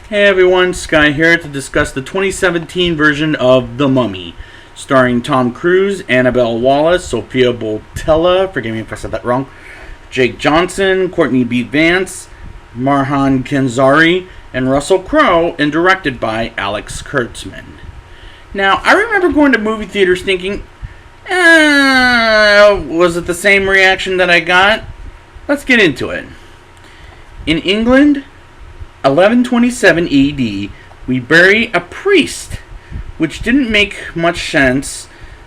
Hey everyone, Sky here to discuss the 2017 version of The Mummy, starring Tom Cruise, Annabelle Wallis, Sophia Boutella, forgive me if I said that wrong, Jake Johnson, Courtney B. Vance, Marhan Kenzari, and Russell Crowe, and directed by Alex Kurtzman. Now, I remember going to movie theaters thinking, was it the same reaction that I got? Let's get into it. In England, 1127 AD, we bury a priest, which didn't make much sense.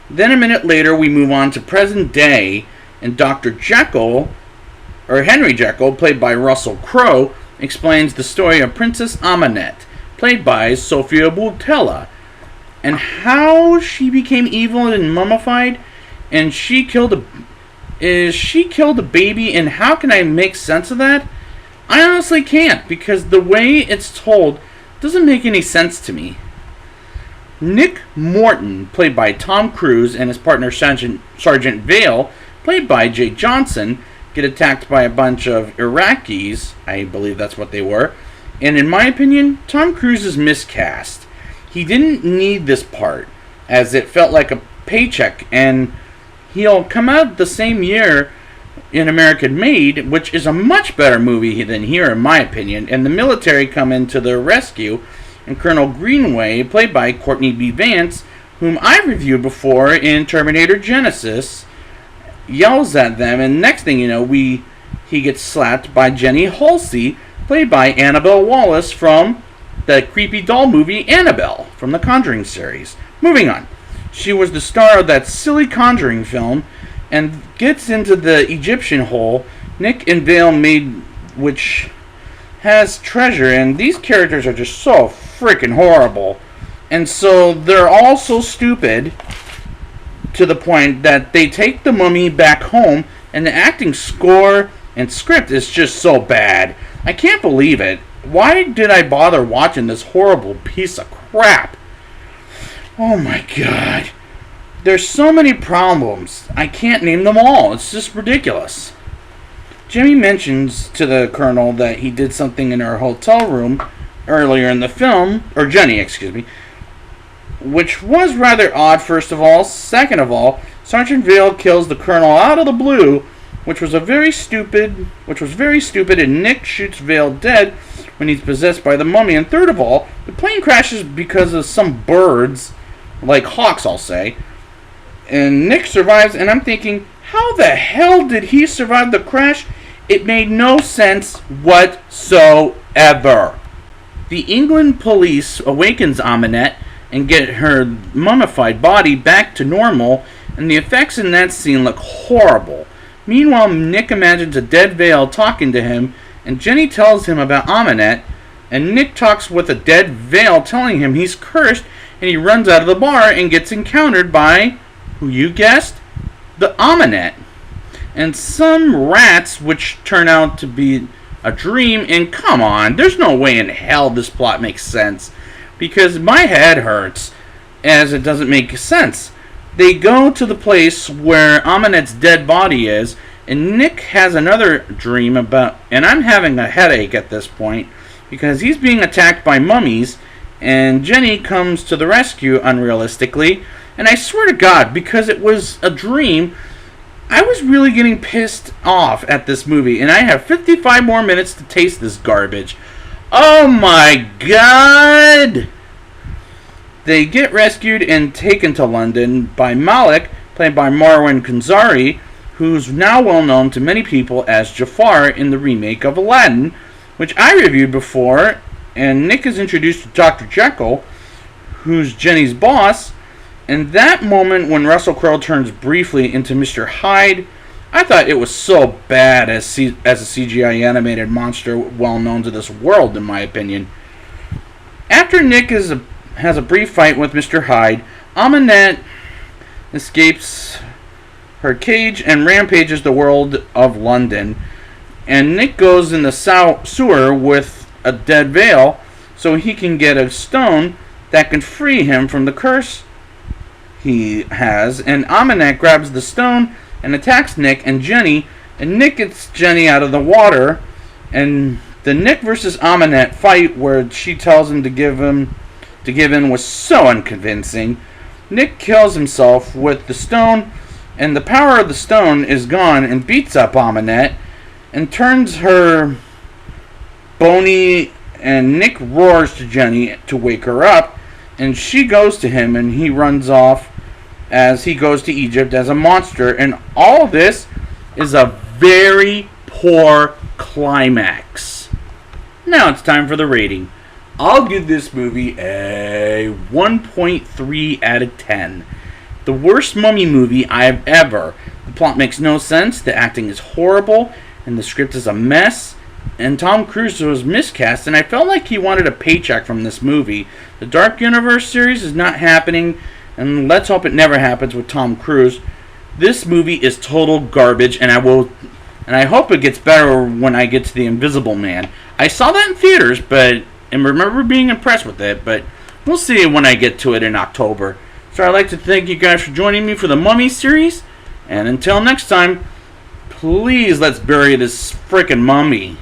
Then a minute later, we move on to present day, and Dr. Jekyll, or Henry Jekyll, played by Russell Crowe, explains the story of Princess Amunet, played by Sophia Boutella, and how she became evil and mummified, and she killed a baby, and how can I make sense of that? I honestly can't, because the way it's told doesn't make any sense to me. Nick Morton, played by Tom Cruise, and his partner Sergeant Vale, played by Jake Johnson, get attacked by a bunch of Iraqis, I believe that's what they were, and in my opinion, Tom Cruise is miscast. He didn't need this part, as it felt like a paycheck, and he'll come out the same year in American Made, which is a much better movie than here in my opinion, and the military come into their rescue, and Colonel Greenway, played by Courtney B. Vance, whom I reviewed before in Terminator Genisys, yells at them, and next thing you know, he gets slapped by Jenny Halsey, played by Annabelle Wallis from the creepy doll movie Annabelle from the Conjuring series. Moving on. She was the star of that silly Conjuring film, and gets into the Egyptian hole Nick and Vale made, which has treasure, and these characters are just so freaking horrible. And so they're all so stupid to the point that they take the mummy back home, and the acting score and script is just so bad. I can't believe it. Why did I bother watching this horrible piece of crap? Oh my god. There's so many problems. I can't name them all. It's just ridiculous. Jimmy mentions to the colonel that he did something in her hotel room earlier in the film, or Jenny, excuse me, which was rather odd, first of all. Second of all, Sergeant Vale kills the colonel out of the blue, which was very stupid, and Nick shoots Vale dead when he's possessed by the mummy. And third of all, the plane crashes because of some birds, like hawks, I'll say. And Nick survives, and I'm thinking, how the hell did he survive the crash? It made no sense whatsoever. The England police awakens Amunet and get her mummified body back to normal, and the effects in that scene look horrible. Meanwhile, Nick imagines a dead Vale talking to him, and Jenny tells him about Amunet, and Nick talks with a dead Vale telling him he's cursed, and he runs out of the bar and gets encountered by, who you guessed? The Amunet. And some rats, which turn out to be a dream. And come on, there's no way in hell this plot makes sense, because my head hurts as it doesn't make sense. They go to the place where Amunet's dead body is, and Nick has another dream about, and I'm having a headache at this point, because he's being attacked by mummies, and Jenny comes to the rescue unrealistically. And I swear to God, because it was a dream, I was really getting pissed off at this movie. And I have 55 more minutes to taste this garbage. Oh my God! They get rescued and taken to London by Malik, played by Marwan Kenzari, who's now well known to many people as Jafar in the remake of Aladdin, which I reviewed before. And Nick is introduced to Dr. Jekyll, who's Jenny's boss. And that moment when Russell Crowe turns briefly into Mr. Hyde, I thought it was so bad as a CGI animated monster well known to this world, in my opinion. After Nick has a brief fight with Mr. Hyde, Amunet escapes her cage and rampages the world of London. And Nick goes in the sewer with a dead Vale so he can get a stone that can free him from the curse he has, and Amunet grabs the stone and attacks Nick and Jenny, and Nick gets Jenny out of the water, and The Nick versus Aminette fight where she tells him to give in was so unconvincing. Nick kills himself with the stone, and the power of the stone is gone and beats up Aminette and turns her bony, and Nick roars to Jenny to wake her up, and she goes to him and he runs off as he goes to Egypt as a monster, and all this is a very poor climax. Now it's time for the rating. I'll give this movie a 1.3 out of 10. The worst mummy movie I've ever. The plot makes no sense, the acting is horrible, and the script is a mess. And Tom Cruise was miscast, and I felt like he wanted a paycheck from this movie. The Dark Universe series is not happening, and let's hope it never happens with Tom Cruise. This movie is total garbage, and I hope it gets better when I get to The Invisible Man. I saw that in theaters, and remember being impressed with it, but we'll see when I get to it in October. So I'd like to thank you guys for joining me for the Mummy series, and until next time, please let's bury this frickin' mummy.